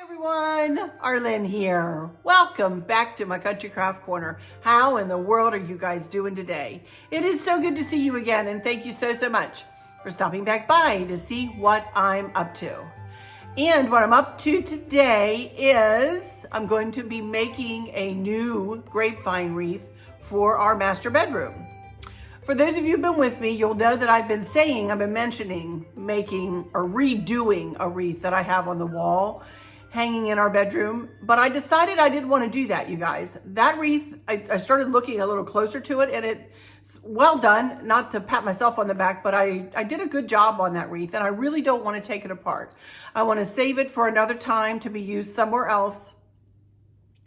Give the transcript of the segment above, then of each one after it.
Everyone, Arlynn here. Welcome back to my Country Craft Corner. How in the world are you guys doing today? It is so good to see you again, and thank you so much for stopping back by to see what I'm up to. And what I'm up to today is I'm going to be making a new grapevine wreath for our master bedroom. For those of you who've been with me, you'll know that I've been mentioning making or redoing a wreath that I have on the wall hanging in our bedroom, but I decided I didn't want to do that, you guys. That wreath, I started looking a little closer to it, and it's well done. Not to pat myself on the back, but I did a good job on that wreath, and I really don't want to take it apart. I want to save it for another time to be used somewhere else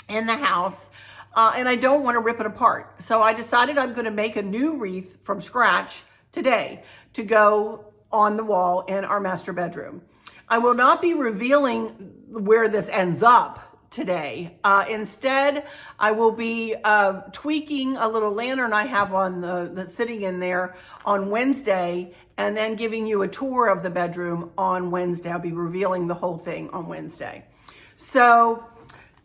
in the house, and I don't want to rip it apart. So I decided I'm going to make a new wreath from scratch today to go on the wall in our master bedroom. I will not be revealing where this ends up today. Instead, I will be tweaking a little lantern I have on that's sitting in there on Wednesday, and then giving you a tour of the bedroom on Wednesday. I'll be revealing the whole thing on Wednesday. So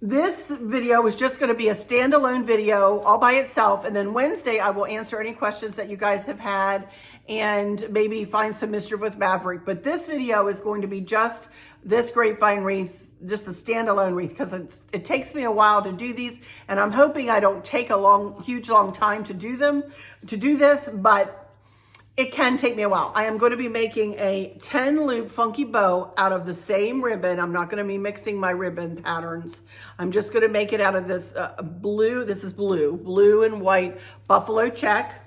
this video is just going to be a standalone video all by itself, and then Wednesday I will answer any questions that you guys have had and maybe find some mischief with Maverick. But this video is going to be just this grapevine wreath, just a standalone wreath, because it takes me a while to do these, and I'm hoping I don't take a huge long time to do this, but it can take me a while. I am going to be making a 10 loop funky bow out of the same ribbon. I'm not going to be mixing my ribbon patterns. I'm just going to make it out of this blue. This is blue and white buffalo check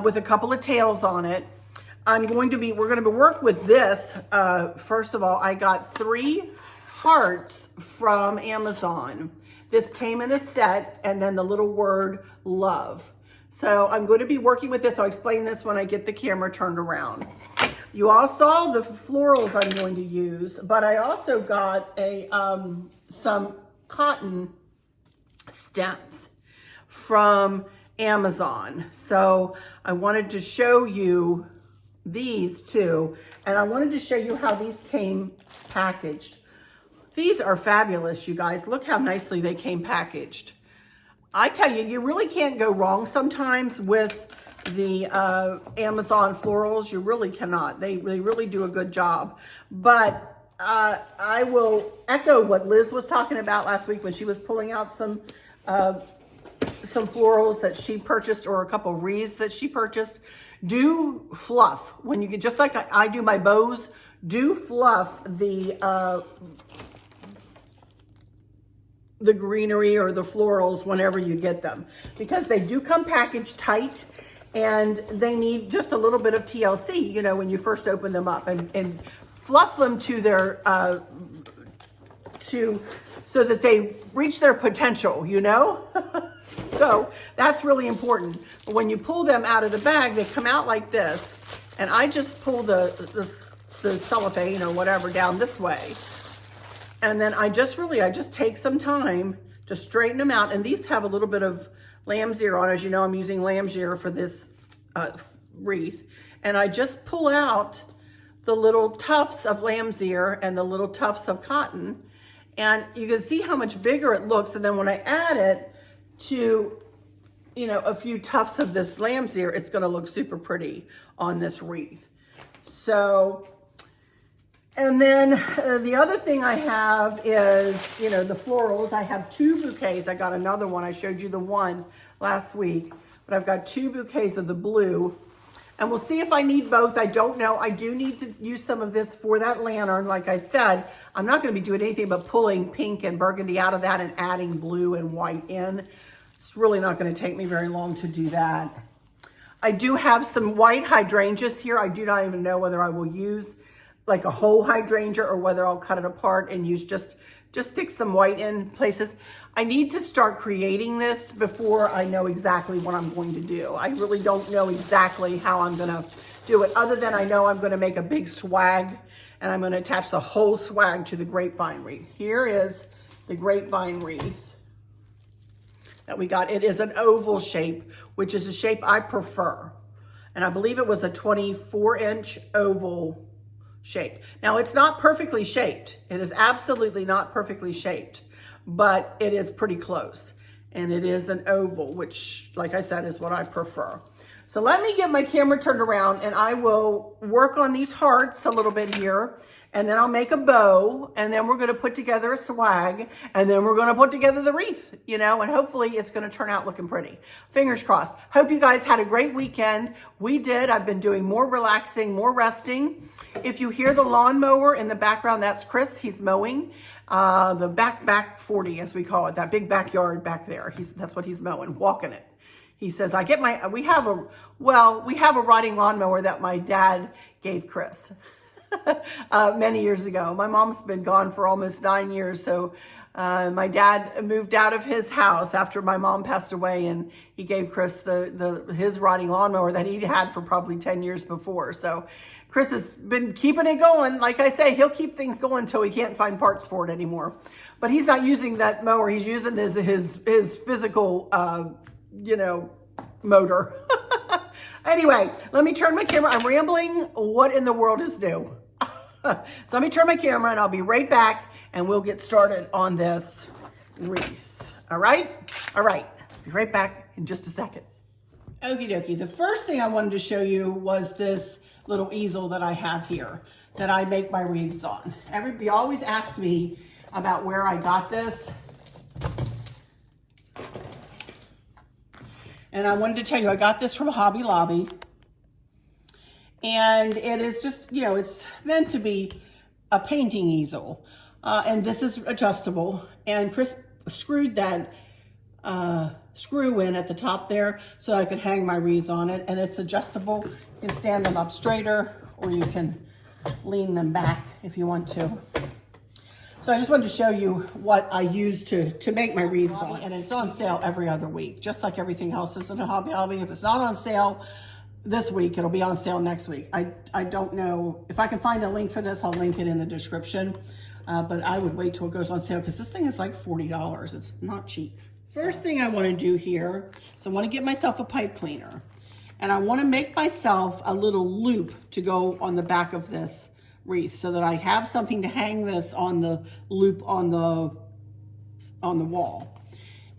with a couple of tails on it. We're going to work with this. First of all, I got 3 hearts from Amazon. This came in a set, and then the little word love. So I'm going to be working with this. I'll explain this when I get the camera turned around. You all saw the florals I'm going to use, but I also got some cotton stems from Amazon. So I wanted to show you these two, and I wanted to show you how these came packaged. These are fabulous, you guys. Look how nicely they came packaged. I tell you, you really can't go wrong sometimes with the Amazon florals. You really cannot. They really do a good job. But I will echo what Liz was talking about last week when she was pulling out some florals that she purchased, or a couple wreaths that she purchased. Do fluff when you get, just like I do my bows. Do fluff the greenery or the florals whenever you get them, because they do come packaged tight, and they need just a little bit of TLC, you know, when you first open them up, and fluff them to their so that they reach their potential, you know. So that's really important. When you pull them out of the bag, they come out like this, and I just pull the cellophane or whatever down this way. And then I just take some time to straighten them out. And these have a little bit of lamb's ear on. As you know, I'm using lamb's ear for this wreath. And I just pull out the little tufts of lamb's ear and the little tufts of cotton. And you can see how much bigger it looks. And then when I add it to, you know, a few tufts of this lamb's ear, it's going to look super pretty on this wreath. So, and then the other thing I have is, you know, the florals. I have 2 bouquets. I got another one. I showed you the one last week, but I've got 2 bouquets of the blue, and we'll see if I need both. I don't know. I do need to use some of this for that lantern. Like I said, I'm not going to be doing anything but pulling pink and burgundy out of that and adding blue and white in. It's really not going to take me very long to do that. I do have some white hydrangeas here. I do not even know whether I will use like a whole hydrangea or whether I'll cut it apart and use just stick some white in places. I need to start creating this before I know exactly what I'm going to do. I really don't know exactly how I'm going to do it, other than I know I'm going to make a big swag, and I'm going to attach the whole swag to the grapevine wreath. Here is the grapevine wreath that we got. It is an oval shape, which is a shape I prefer. And I believe it was a 24-inch oval shape. Now, it's not perfectly shaped. It is absolutely not perfectly shaped, but it is pretty close. And it is an oval, which, like I said, is what I prefer. So let me get my camera turned around and I will work on these hearts a little bit here. And then I'll make a bow, and then we're gonna put together a swag, and then we're gonna put together the wreath, you know, and hopefully it's gonna turn out looking pretty. Fingers crossed. Hope you guys had a great weekend. We did. I've been doing more relaxing, more resting. If you hear the lawnmower in the background, that's Chris. He's mowing the back 40, as we call it, that big backyard back there. That's what he's mowing, walking it. He says, we have a riding lawnmower that my dad gave Chris. Many years ago. My mom's been gone for almost 9 years, so my dad moved out of his house after my mom passed away, and he gave Chris his riding lawnmower that he'd had for probably 10 years before. So Chris has been keeping it going. Like I say, he'll keep things going until he can't find parts for it anymore. But he's not using that mower. He's using his physical, motor. Anyway, let me turn my camera. I'm rambling. What in the world is new? So let me turn my camera and I'll be right back and we'll get started on this wreath. All right? All right. Be right back in just a second. Okie dokie. The first thing I wanted to show you was this little easel that I have here that I make my wreaths on. Everybody always asks me about where I got this. And I wanted to tell you, I got this from Hobby Lobby. And it is just, it's meant to be a painting easel. And this is adjustable. And Chris screwed that screw in at the top there so I could hang my wreaths on it. And it's adjustable. You can stand them up straighter or you can lean them back if you want to. So I just wanted to show you what I use to make my wreaths on. And it's on sale every other week, just like everything else is in a Hobby Lobby. If it's not on sale this week, it'll be on sale next week. I don't know. If I can find a link for this, I'll link it in the description. But I would wait till it goes on sale because this thing is like $40. It's not cheap. First thing I want to do here is I want to get myself a pipe cleaner. And I want to make myself a little loop to go on the back of this wreath so that I have something to hang this on the loop on the wall.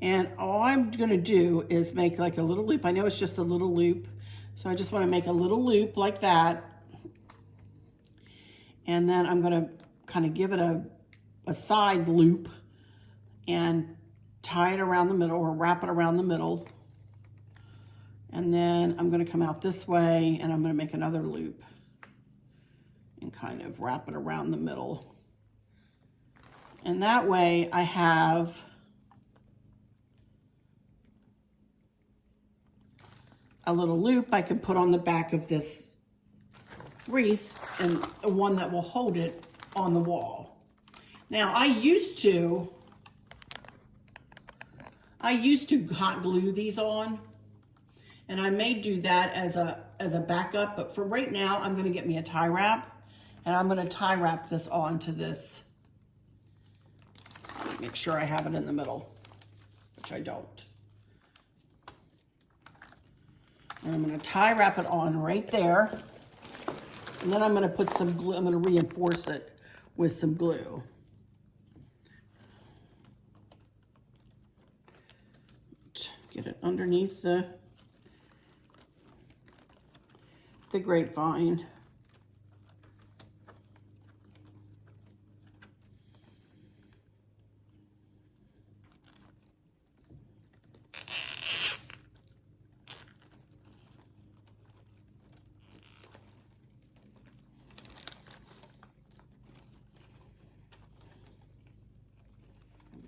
And all I'm going to do is make like a little loop. I know it's just a little loop. So I just want to make a little loop like that. And then I'm going to kind of give it a side loop and tie it around the middle or wrap it around the middle. And then I'm going to come out this way and I'm going to make another loop and kind of wrap it around the middle. And that way I have a little loop I can put on the back of this wreath and one that will hold it on the wall. Now I used to hot glue these on, and I may do that as a backup, but for right now I'm going to get me a tie wrap and I'm going to tie wrap this onto this. Make sure I have it in the middle, which I don't. And I'm going to tie wrap it on right there. And then I'm going to put some glue. I'm going to reinforce it with some glue. Get it underneath the grapevine.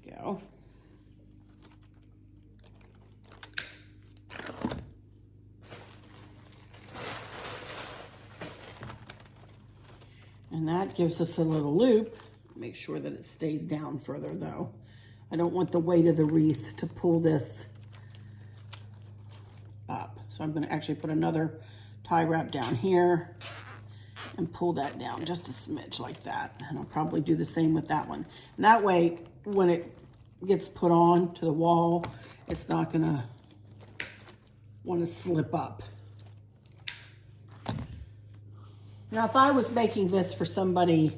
Go. And that gives us a little loop. Make sure that it stays down further though. I don't want the weight of the wreath to pull this up. So I'm going to actually put another tie wrap down here and pull that down just a smidge like that. And I'll probably do the same with that one. And that way, when it gets put on to the wall, it's not going to want to slip up. Now, if I was making this for somebody's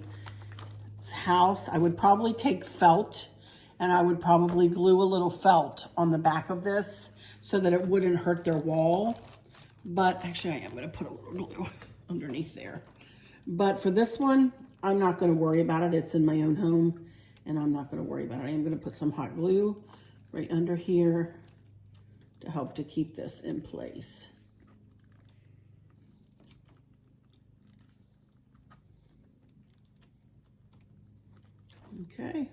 house, I would probably take felt and I would probably glue a little felt on the back of this so that it wouldn't hurt their wall. But actually, I am going to put a little glue underneath there. But for this one, I'm not going to worry about it. It's in my own home, and I'm not going to worry about it. I am going to put some hot glue right under here to help to keep this in place. Okay.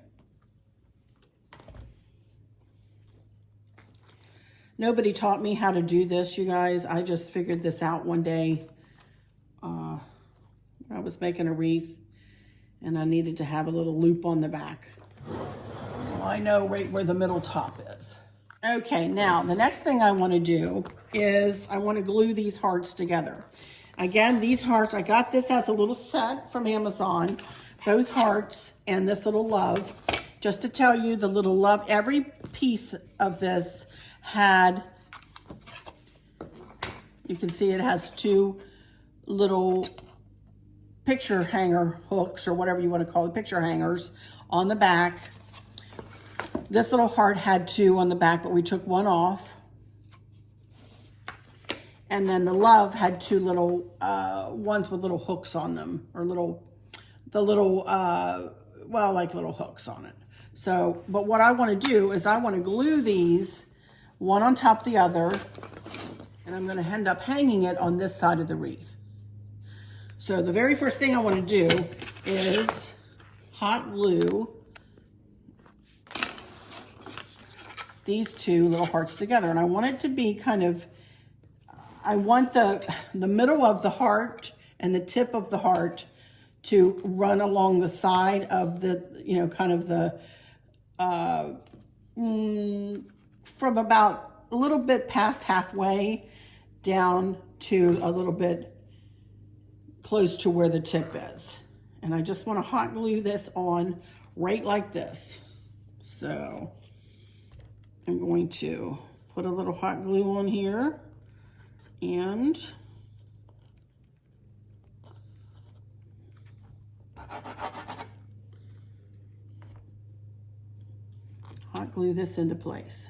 Nobody taught me how to do this, you guys. I just figured this out one day. I was making a wreath and I needed to have a little loop on the back. So I know right where the middle top is. Okay, now the next thing I want to do is I want to glue these hearts together. Again, these hearts, I got this as a little set from Amazon, both hearts and this little love. Just to tell you, the little love, every piece of this had, you can see it has two little picture hanger hooks, or whatever you want to call it, picture hangers on the back. This little heart had two on the back, but we took one off. And then the love had two little ones with little hooks on them, or like little hooks on it. So, but what I want to do is I want to glue these one on top of the other, and I'm going to end up hanging it on this side of the wreath. So the very first thing I want to do is hot glue these two little hearts together. And I want it to be kind of, I want the middle of the heart and the tip of the heart to run along the side of the, you know, kind of the, from about a little bit past halfway down to a little bit close to where the tip is. And I just want to hot glue this on right like this. So I'm going to put a little hot glue on here and hot glue this into place,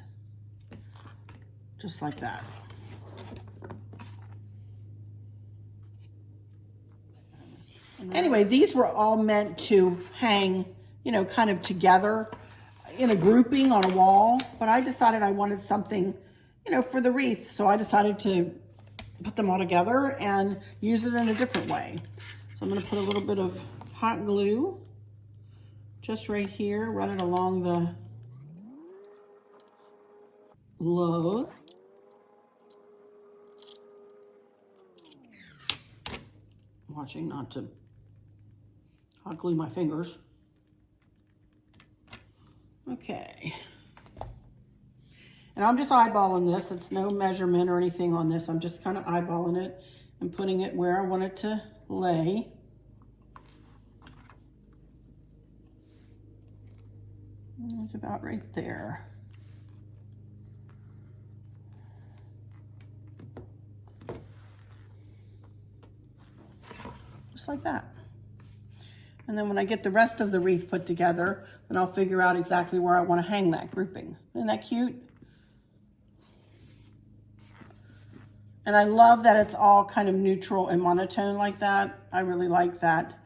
just like that. Anyway, these were all meant to hang, you know, kind of together in a grouping on a wall, but I decided I wanted something, you know, for the wreath. So I decided to put them all together and use it in a different way. So I'm going to put a little bit of hot glue just right here, run it along the love. Watching not to hot glue my fingers. Okay. And I'm just eyeballing this. It's no measurement or anything on this. I'm just kind of eyeballing it and putting it where I want it to lay. It's about right there. Just like that. And then when I get the rest of the wreath put together, then I'll figure out exactly where I want to hang that grouping. Isn't that cute? And I love that it's all kind of neutral and monotone like that. I really like that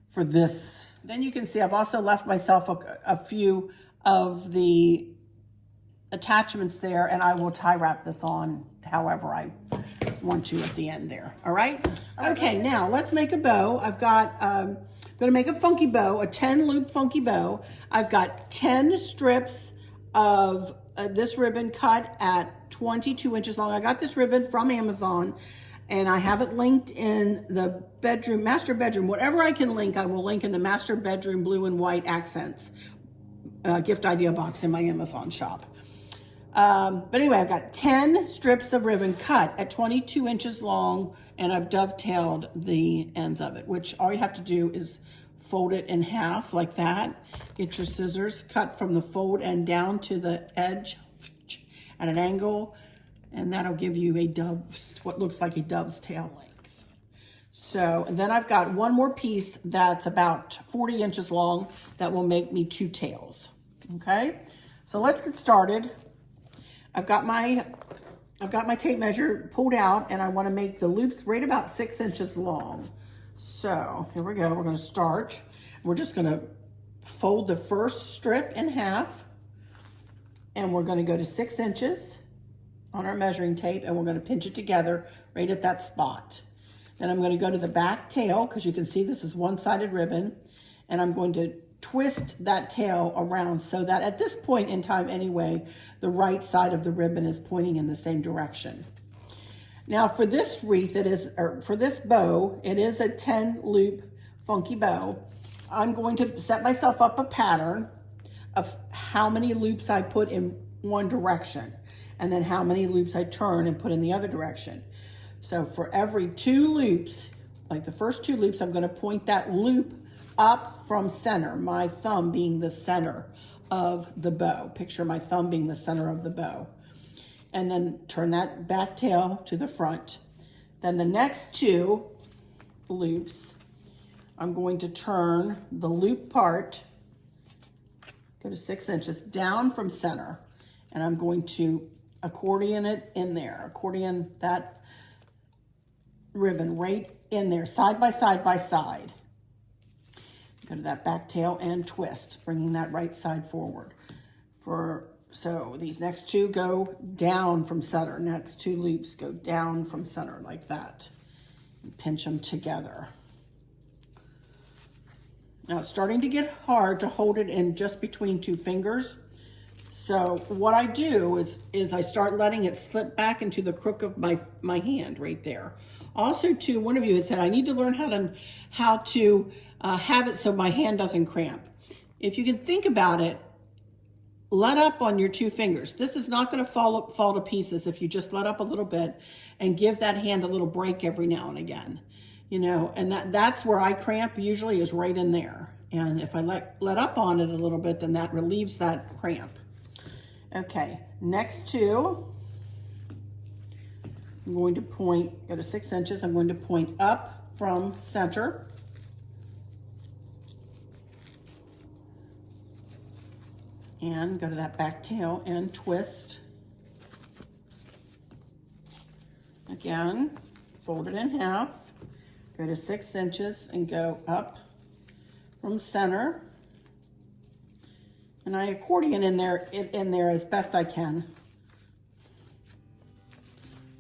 for this. Then you can see I've also left myself a few of the attachments there, and I will tie wrap this on however I want to at the end there. All right? Okay, now let's make a bow. I've got, I'm gonna make a funky bow, a 10 loop funky bow. I've got 10 strips of this ribbon cut at 22 inches long. I got this ribbon from Amazon, and I have it linked in the bedroom, master bedroom, whatever I can link, I will link in the master bedroom blue and white accents gift idea box in my Amazon shop. But anyway, I've got 10 strips of ribbon cut at 22 inches long, and I've dovetailed the ends of it, which all you have to do is fold it in half like that. Get your scissors, cut from the fold end down to the edge at an angle, and that'll give you a dove's, what looks like a dove's tail length. So, and then I've got one more piece that's about 40 inches long that will make me 2 tails. Okay, so let's get started. I've got my tape measure pulled out, and I want to make the loops right about 6 inches long. So here we go. We're going to start. We're just going to fold the first strip in half, and we're going to go to 6 inches on our measuring tape, and we're going to pinch it together right at that spot. Then I'm going to go to the back tail, because you can see this is one-sided ribbon, and I'm going to twist that tail around so that at this point in time anyway, the right side of the ribbon is pointing in the same direction. Now for this wreath, for this bow, it is a 10 loop funky bow. I'm going to set myself up a pattern of how many loops I put in one direction, and then how many loops I turn and put in the other direction. So for every 2 loops, like the first 2 loops, I'm going to point that loop up from center, my thumb being the center of the bow. Picture my thumb being the center of the bow. And then turn that back tail to the front. Then the next 2 loops, I'm going to turn the loop part, go to 6 inches, down from center. And I'm going to accordion it in there, accordion that ribbon right in there, side by side by side. Go to that back tail and twist, bringing that right side forward. So these next 2 go down from center. Next 2 loops go down from center like that. And pinch them together. Now it's starting to get hard to hold it in just between 2 fingers. So what I do is I start letting it slip back into the crook of my hand right there. Also, too, one of you had said, I need to learn how to have it so my hand doesn't cramp. If you can think about it, let up on your 2 fingers. This is not going to fall to pieces if you just let up a little bit and give that hand a little break every now and again. You know, and that's where I cramp usually, is right in there. And if I let up on it a little bit, then that relieves that cramp. Okay, next 2. I'm going to point, go to 6 inches. I'm going to point up from center. And go to that back tail and twist. Again, fold it in half. Go to 6 inches and go up from center. And I accordion in there as best I can.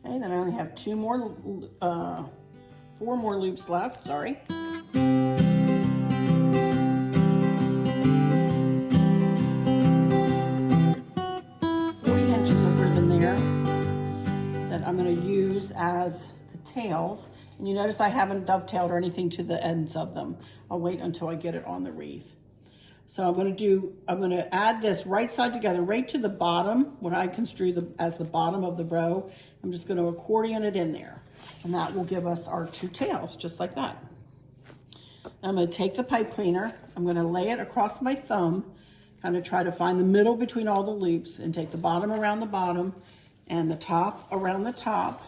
Okay, then I only have 4 more loops left, sorry. 40 inches of ribbon there that I'm going to use as the tails. And you notice I haven't dovetailed or anything to the ends of them. I'll wait until I get it on the wreath. So I'm going to add this right side together, right to the bottom, what I construe as the bottom of the bow. I'm just going to accordion it in there, and that will give us our 2 tails, just like that. I'm going to take the pipe cleaner, I'm going to lay it across my thumb, kind of try to find the middle between all the loops, and take the bottom around the bottom, and the top around the top.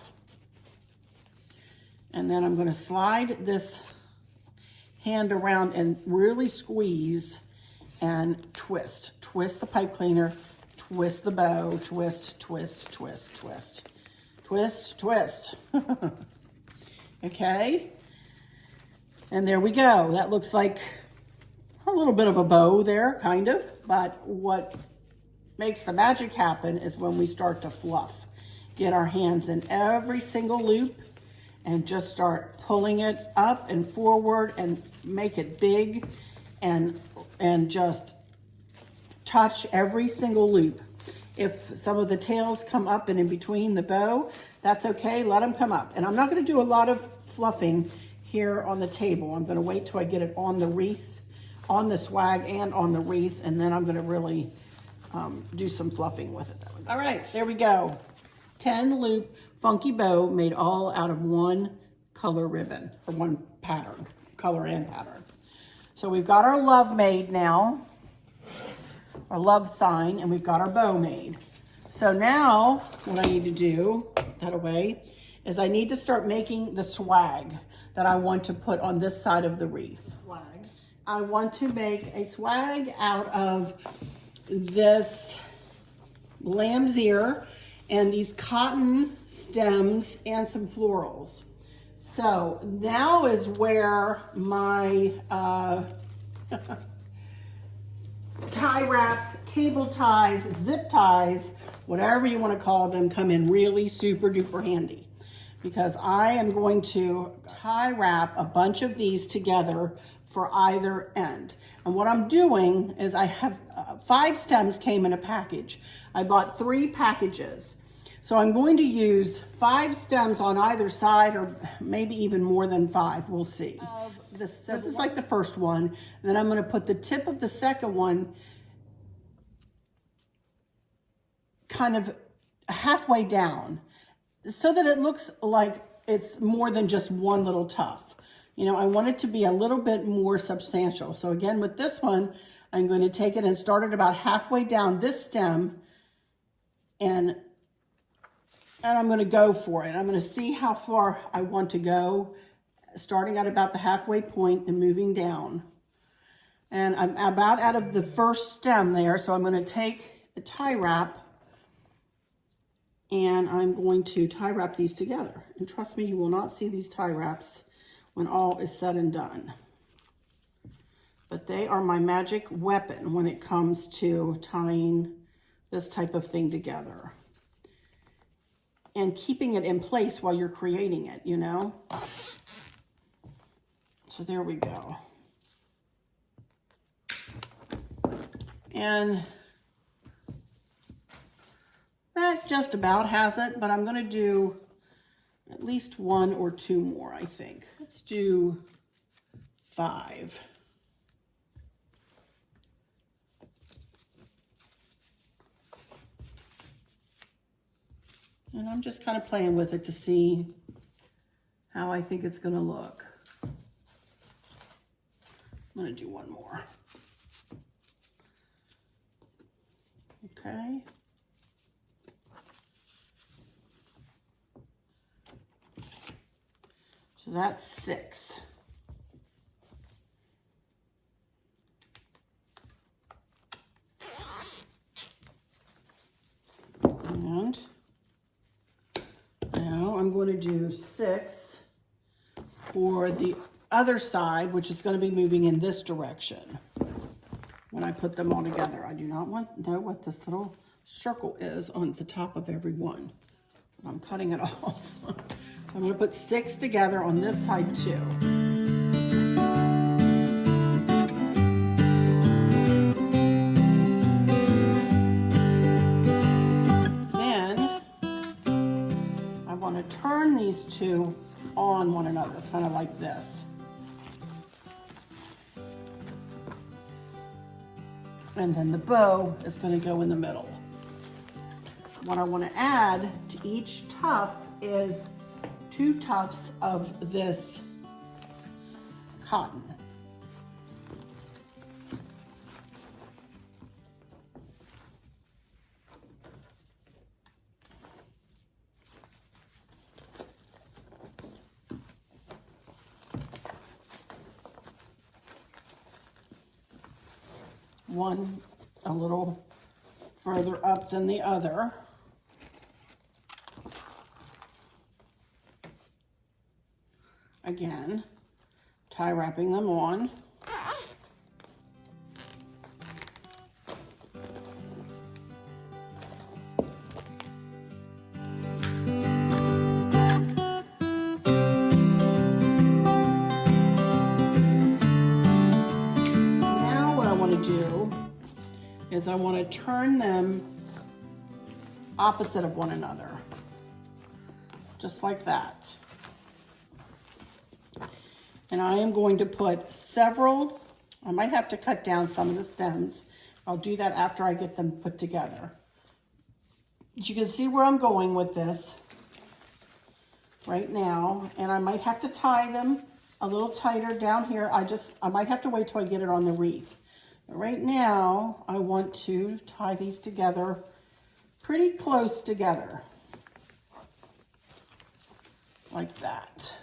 And then I'm going to slide this hand around and really squeeze and twist. Twist the pipe cleaner, twist the bow, twist, twist, twist, twist. Twist, twist. Okay. And there we go. That looks like a little bit of a bow there, kind of. But what makes the magic happen is when we start to fluff. Get our hands in every single loop and just start pulling it up and forward and make it big and just touch every single loop. If some of the tails come up and in between the bow, that's okay, let them come up. And I'm not gonna do a lot of fluffing here on the table. I'm gonna wait till I get it on the wreath, on the swag and on the wreath, and then I'm gonna really do some fluffing with it. All right, there we go. 10 loop funky bow made all out of one color ribbon, or one pattern, color and pattern. So we've got our love made now, our love sign, and we've got our bow made. So now what I need to do, that away, is I need to start making the swag. that I want to put on this side of the wreath. Swag. I want to make a swag out of this lamb's ear and these cotton stems and some florals. So now is where my tie wraps, cable ties, zip ties, whatever you want to call them, come in really super duper handy, because I am going to tie wrap a bunch of these together for either end. And what I'm doing is I have 5 stems came in a package. I bought 3 packages. So I'm going to use 5 stems on either side, or maybe even more than 5, we'll see. This is like the first one. And then I'm gonna put the tip of the second one kind of halfway down so that it looks like it's more than just one little tuft. You know, I want it to be a little bit more substantial. So again, with this one, I'm going to take it and start it about halfway down this stem, and I'm going to go for it. I'm going to see how far I want to go, starting at about the halfway point and moving down. And I'm about out of the first stem there, so I'm going to take the tie wrap and I'm going to tie wrap these together. And trust me, you will not see these tie wraps when all is said and done. But they are my magic weapon when it comes to tying this type of thing together and keeping it in place while you're creating it, you know? So there we go. And that just about has it, but I'm gonna do at least 1 or 2 more, I think. Let's do 5. And I'm just kind of playing with it to see how I think it's gonna look. I'm gonna do 1 more. Okay. So that's 6. And now I'm going to do 6 for the other side, which is going to be moving in this direction. When I put them all together, I do not know what this little circle is on the top of every one. But I'm cutting it off. I'm going to put 6 together on this side too. Then I want to turn these 2 on one another, kind of like this. And then the bow is going to go in the middle. What I want to add to each tuft is 2 tufts of this cotton. One a little further up than the other. Again, tie wrapping them on. Now what I want to do is I want to turn them opposite of one another, just like that. And I am going to put several, I might have to cut down some of the stems. I'll do that after I get them put together. But you can see where I'm going with this right now. And I might have to tie them a little tighter down here. I might have to wait till I get it on the wreath. But right now, I want to tie these together pretty close together. Like that.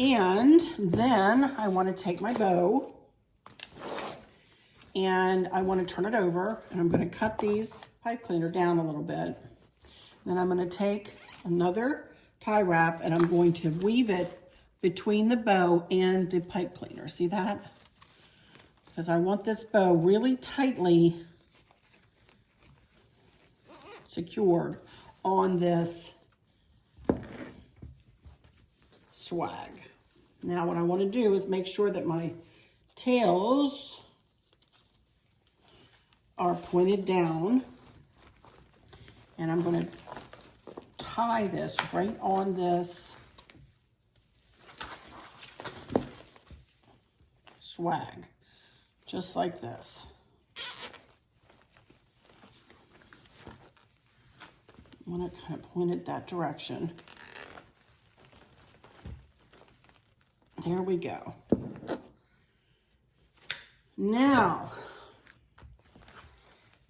And then I want to take my bow and I want to turn it over, and I'm going to cut these pipe cleaner down a little bit. Then I'm going to take another tie wrap and I'm going to weave it between the bow and the pipe cleaner. See that? Because I want this bow really tightly secured on this swag. Now what I want to do is make sure that my tails are pointed down, and I'm going to tie this right on this swag, just like this. I want to kind of point it that direction. There we go. Now,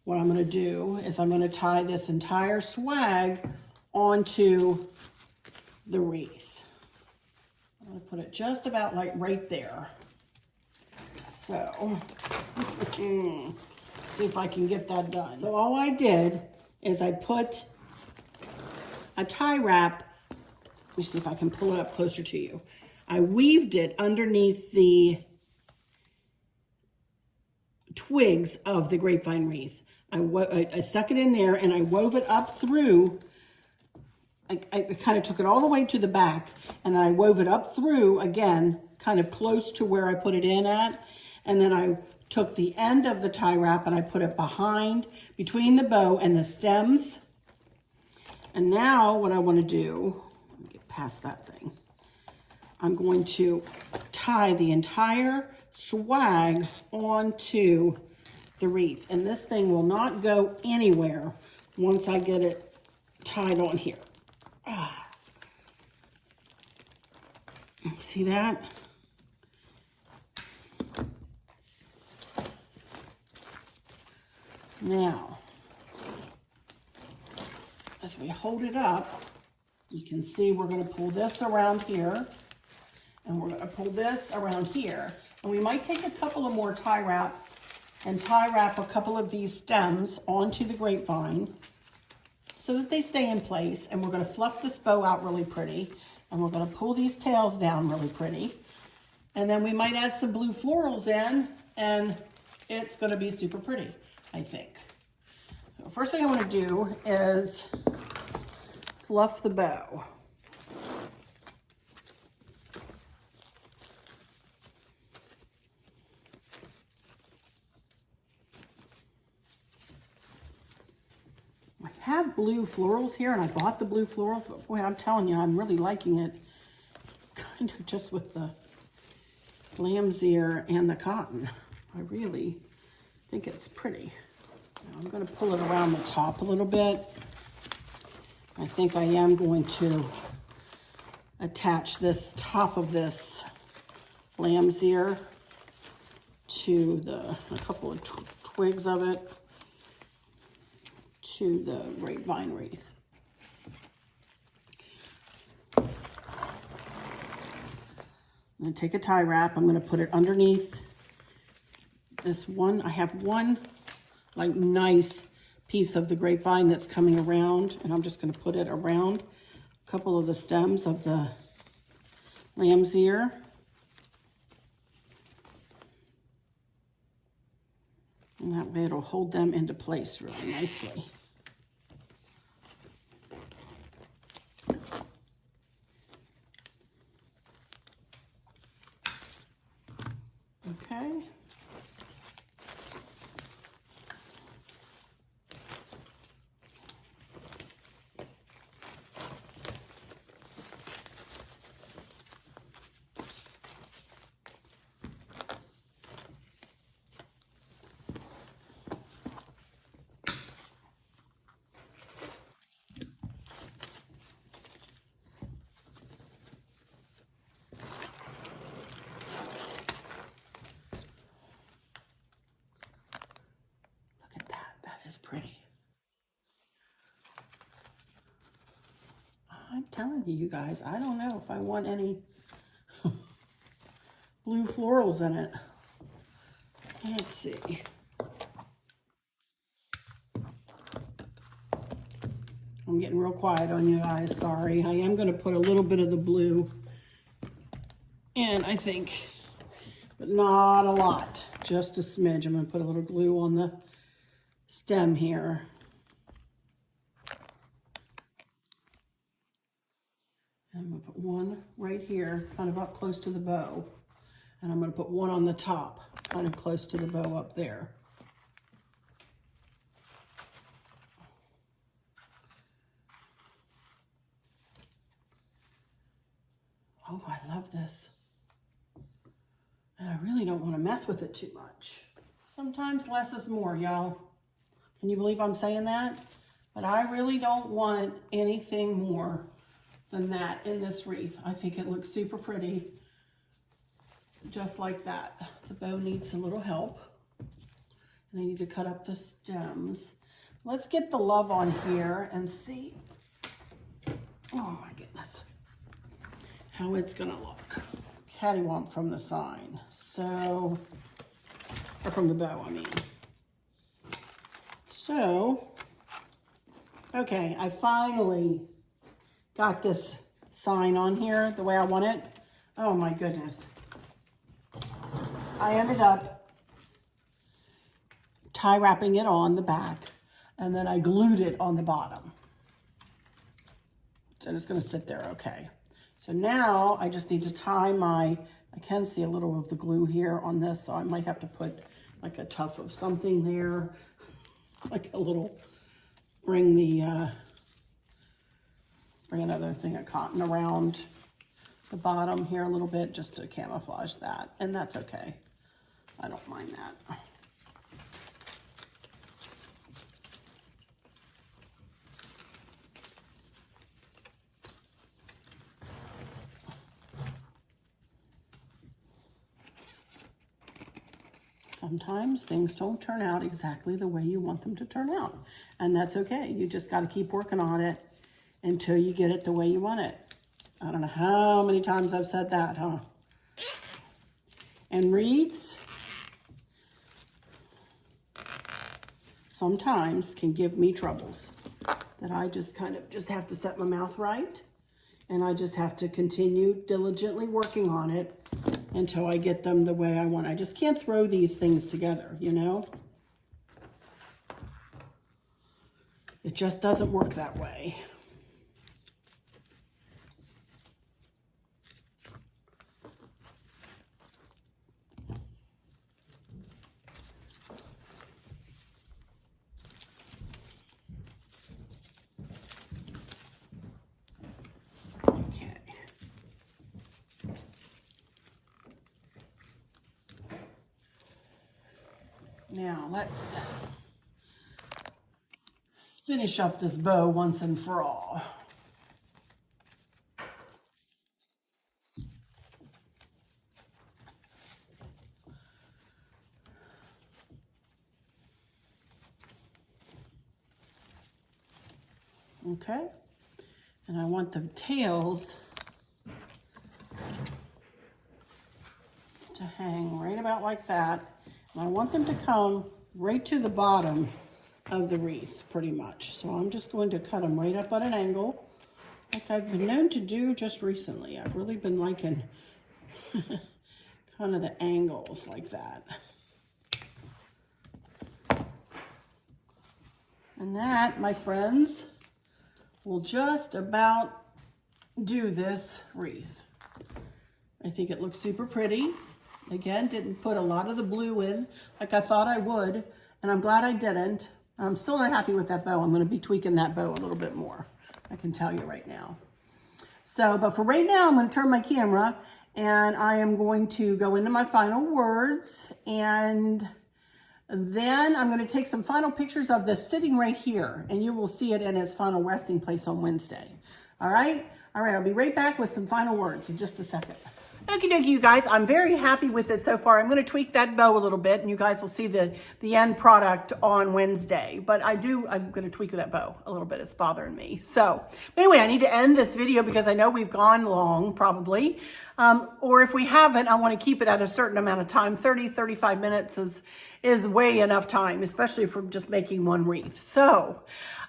what I'm going to do is I'm going to tie this entire swag onto the wreath. I'm going to put it just about like right there. So, see if I can get that done. So all I did is I put a tie wrap, let me see if I can pull it up closer to you. I weaved it underneath the twigs of the grapevine wreath. I stuck it in there and I wove it up through. I kind of took it all the way to the back, and then I wove it up through again, kind of close to where I put it in at. And then I took the end of the tie wrap and I put it behind, between the bow and the stems. And now what I want to do, let me get past that thing. I'm going to tie the entire swag onto the wreath. And this thing will not go anywhere once I get it tied on here. See that? Now, as we hold it up, you can see we're going to pull this around here, and we're going to pull this around here. And we might take a couple of more tie wraps and tie wrap a couple of these stems onto the grapevine so that they stay in place. And we're going to fluff this bow out really pretty, and we're going to pull these tails down really pretty. And then we might add some blue florals in, and it's going to be super pretty, I think. So first thing I want to do is fluff the bow. I have blue florals here, and I bought the blue florals, but boy, I'm telling you, I'm really liking it kind of just with the lamb's ear and the cotton. I really think it's pretty. Now I'm going to pull it around the top a little bit. I think I am going to attach this top of this lamb's ear to a couple of twigs of it to the grapevine wreath. I'm going to take a tie wrap. I'm going to put it underneath this one. I have one like nice piece of the grapevine that's coming around, and I'm just going to put it around a couple of the stems of the lamb's ear. And that way it'll hold them into place really nicely. Okay. Is pretty. I'm telling you, you guys, I don't know if I want any blue florals in it. Let's see. I'm getting real quiet on you guys, sorry. I am gonna put a little bit of the blue in, I think, but not a lot, just a smidge. I'm gonna put a little glue on the stem here. And I'm gonna put one right here, kind of up close to the bow. And I'm gonna put one on the top, kind of close to the bow up there. Oh, I love this. And I really don't want to mess with it too much. Sometimes less is more, y'all. Can you believe I'm saying that? But I really don't want anything more than that in this wreath. I think it looks super pretty, just like that. The bow needs a little help. And I need to cut up the stems. Let's get the love on here and see, oh my goodness, how it's gonna look. Cattywomp from the sign. So, or from the bow, I mean. So, okay, I finally got this sign on here the way I want it. Oh my goodness. I ended up tie wrapping it on the back, and then I glued it on the bottom. And it's gonna sit there okay. So now I just need to tie my, I can see a little of the glue here on this, so I might have to put like a tuft of something there, like a little, bring another thing of cotton around the bottom here a little bit just to camouflage that, and that's okay. I don't mind that. Sometimes things don't turn out exactly the way you want them to turn out, and that's okay. You just got to keep working on it until you get it the way you want it. I don't know how many times I've said that, huh? And wreaths sometimes can give me troubles that I just kind of just have to set my mouth right, and I just have to continue diligently working on it until I get them the way I want. I just can't throw these things together, you know? It just doesn't work that way. Now let's finish up this bow once and for all. Okay, and I want the tails to hang right about like that. And I want them to come right to the bottom of the wreath, pretty much. So I'm just going to cut them right up at an angle, like I've been known to do just recently. I've really been liking kind of the angles like that. And that, my friends, will just about do this wreath. I think it looks super pretty. Again, didn't put a lot of the blue in like I thought I would, and I'm glad I didn't. I'm still not happy with that bow. I'm going to be tweaking that bow a little bit more, I can tell you right now. So, but for right now, I'm going to turn my camera, and I am going to go into my final words, and then I'm going to take some final pictures of this sitting right here, and you will see it in its final resting place on Wednesday. All right? All right, I'll be right back with some final words in just a second. Okie dokie, you guys, I'm very happy with it so far. I'm going to tweak that bow a little bit, and you guys will see the end product on Wednesday. But I'm going to tweak that bow a little bit. It's bothering me. So anyway, I need to end this video because I know we've gone long, probably. Or if we haven't, I want to keep it at a certain amount of time. 35 minutes is way enough time, especially for just making one wreath. So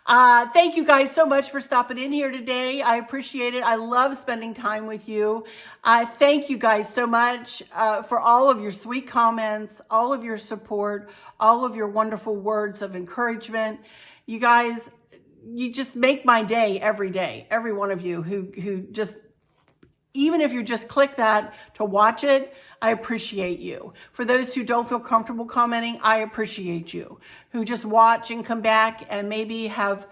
thank you guys so much for stopping in here today. I appreciate it. I love spending time with you. Thank you guys so much for all of your sweet comments, all of your support, all of your wonderful words of encouragement. You guys, you just make my day, every one of you who just, even if you just click that to watch it, I appreciate you. For those who don't feel comfortable commenting, I appreciate you. Who just watch and come back and maybe have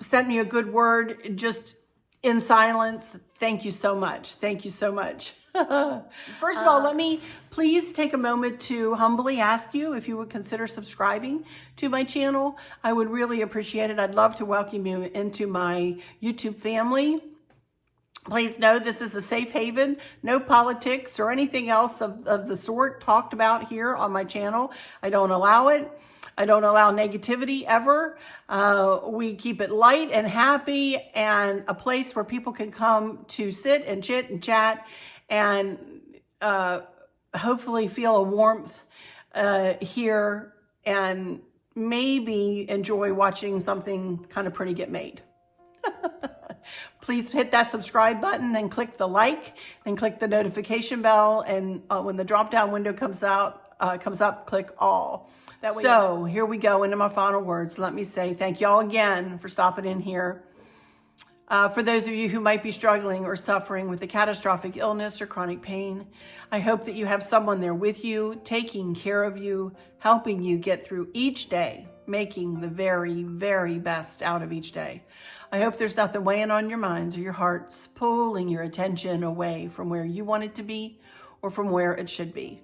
sent me a good word just in silence. Thank you so much. Thank you so much. First of all, let me please take a moment to humbly ask you if you would consider subscribing to my channel. I would really appreciate it. I'd love to welcome you into my YouTube family. Please know this is a safe haven, no politics or anything else of the sort talked about here on my channel. I don't allow it. I don't allow negativity ever. We keep it light and happy and a place where people can come to sit and chit and chat and hopefully feel a warmth here and maybe enjoy watching something kind of pretty get made. Please hit that subscribe button and click the like and click the notification bell. And when the drop down window comes up, click all. That way. So here we go into my final words. Let me say thank y'all again for stopping in here. For those of you who might be struggling or suffering with a catastrophic illness or chronic pain, I hope that you have someone there with you, taking care of you, helping you get through each day, making the very, very best out of each day. I hope there's nothing weighing on your minds or your hearts, pulling your attention away from where you want it to be or from where it should be.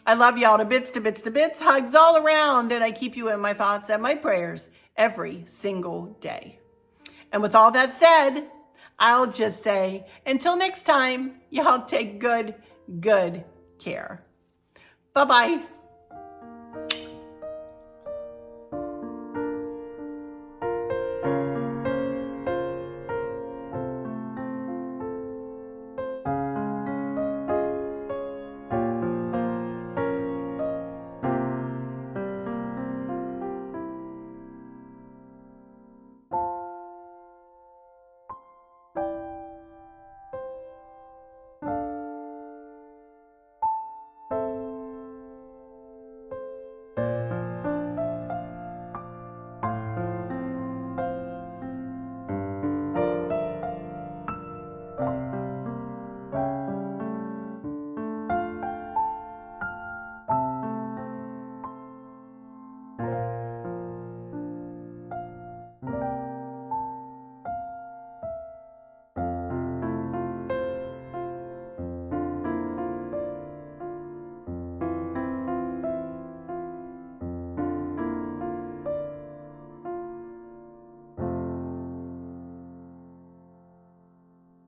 I love y'all to bits, to bits, to bits. Hugs all around, and I keep you in my thoughts and my prayers every single day. And with all that said, I'll just say, until next time, y'all take good care. Bye-bye.